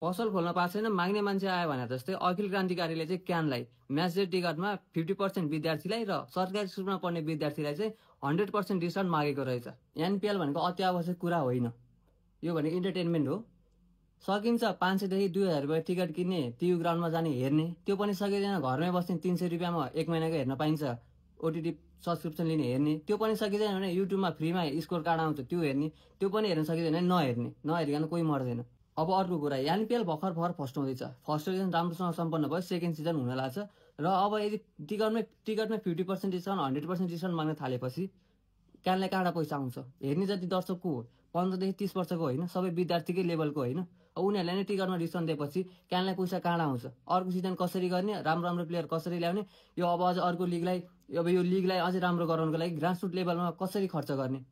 पसल खोल्न पाएको छैन, माग्ने मान्छे आयो भने जस्तै अखिल क्रान्तिकारीले चाहिँ क्यानलाई म्याच डे टिकटमा 50% विद्यार्थीलाई र सरकारी स्कुलमा पढ्ने विद्यार्थीलाई चाहिँ 100% डिस्काउन्ट मागेको रहेछ। एनपिएल भनेको अति आवश्यक कुरा होइन, यो भनेको इन्टरटेनमेन्ट हो। सकिन्छ 500 देखि 2000 रुपियाँ टिकट किन्ने, टिभी ग्राउन्डमा जाने हेर्ने, त्यो पनि सकिँदैन। घरमै बस्ने 300 रुपियाँमा 1 महिनाको हेर्न पाइन्छ, ओटिटी सब्सक्रिप्सन लिने हेर्ने, त्यो पनि सकिँदैन भने युट्युबमा फ्रीमा स्कोर कार्ड आउँछ त्यो हेर्ने, त्यो पनि हेर्न सकिँदैन भने नहेर्ने, नहेरिकन कोही मर्दैन। अब अर्को कुरा, एनपिएल भर्खर फर्स्ट हुँदैछ, फर्स्ट सिजन राम्रोसँग सम्पन्न भयो, सेकेन्ड सिजन हुन लाग्छ र अब यदि टिकटमै 50% डिस्काउन्ट 100% डिस्काउन्ट माग्न थालेपछि क्यानलाई कहाँबाट पैसा आउँछ? हेर्ने जति दर्शक को हो? 15 देखि 30 वर्षको होइन, सबै विद्यार्थीकै लेभलको होइन। अब उनीहरूलाई नै टिकटमा डिस्काउन्ट दिएपछि क्यानलाई पैसा कहाँबाट आउँछ? अर्को सिजन कसरी गर्ने, राम्रो प्लेयर कसरी ल्याउने, यो अब अझ अर्को लिगलाई, अब यो लिगलाई अझै राम्रो गराउनको लागि ग्रासरुट लेभलमा कसरी खर्च गर्ने?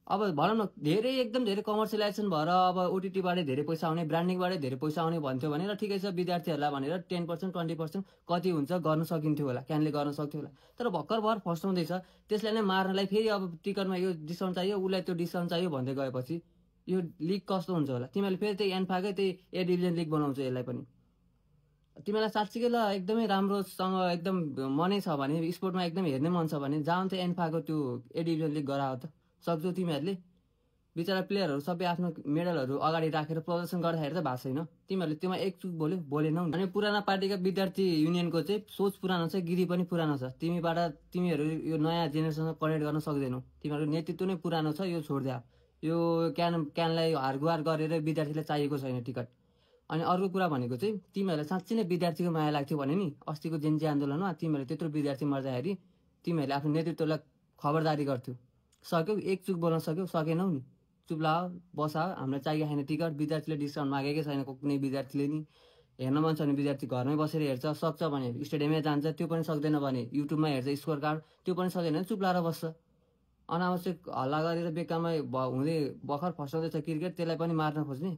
अब भनौँ न धेरै एकदम धेरै कमर्सियलाइजेसन भएर अब ओटिटीबाटै धेरै पैसा आउने, ब्रान्डिङबाटै धेरै पैसा आउने भन्थ्यो भने र ठिकै छ, विद्यार्थीहरूलाई भनेर 10% 20% कति हुन्छ गर्न सकिन्थ्यो होला, क्यानले गर्न सक्थ्यो होला। तर भर्खर फर्स्ट हुँदैछ, त्यसलाई नै मार्नलाई फेरि अब टिकटमा यो डिस्काउन्ट चाहियो, उसलाई त्यो डिस्काउन्ट चाहियो भन्दै गएपछि यो लिग कस्तो हुन्छ होला? तिमीहरूले फेरि त्यही एन्फाकै त्यही ए डिभिजन लिग बनाउँछ यसलाई पनि। तिमीलाई साँच्चीकै ल एकदमै राम्रोसँग एकदम मनै छ भने, स्पोर्टमा एकदम हेर्ने मन छ भने जाउँ त एन्फाको त्यो ए डिभिजन लिग गराओ त। सक्छौ तिमीहरूले? बिचरा प्लेयरहरू सबै आफ्नो मेडलहरू अगाडि राखेर प्रदर्शन गर्दाखेरि त भएको छैन। तिमीहरूले त्योमा एक चुक बोलेनौ। अनि पुराना पार्टीका विद्यार्थी युनियनको चाहिँ सोच पुरानो छ, गिरी पनि पुरानो छ। तिमीहरू यो नयाँ जेनेरेसनसँग कनेक्ट गर्न सक्दैनौ। तिमीहरूको नेतृत्व नै पुरानो छ, यो छोडिदिया। यो क्यानलाई हारगुहार गरेर विद्यार्थीलाई चाहिएको छैन टिकट। अनि अर्को कुरा भनेको चाहिँ तिमीहरूलाई साँच्चै नै विद्यार्थीको माया लाग्थ्यो भने नि अस्तिको जेन्जी आन्दोलनमा तिमीहरूले त्यत्रो विद्यार्थी मर्दाखेरि तिमीहरूले आफ्नो नेतृत्वलाई खबरदारी गर्थ्यौ। सक्यौ, एक चुक बोल्न सक्यौ, सकेनौ नि, चुप लाओ, बसा, हामीलाई चाहिएको छैन टिकट। विद्यार्थीले डिस्काउन्ट मागेकै छैन कुनै विद्यार्थीले नि। हेर्न मन छ भने विद्यार्थी घरमै बसेर हेर्छ, सक्छ भने स्टेडियममै जान्छ, त्यो पनि सक्दैन भने युट्युबमा हेर्छ स्कोर कार्ड, त्यो पनि सक्दैन भने चुप लाएर बस्छ। अनावश्यक हल्ला गरेर बेकारमा हुँदै भर्खर फर्स्ट हुँदैछ क्रिकेट, त्यसलाई पनि मार्न खोज्ने।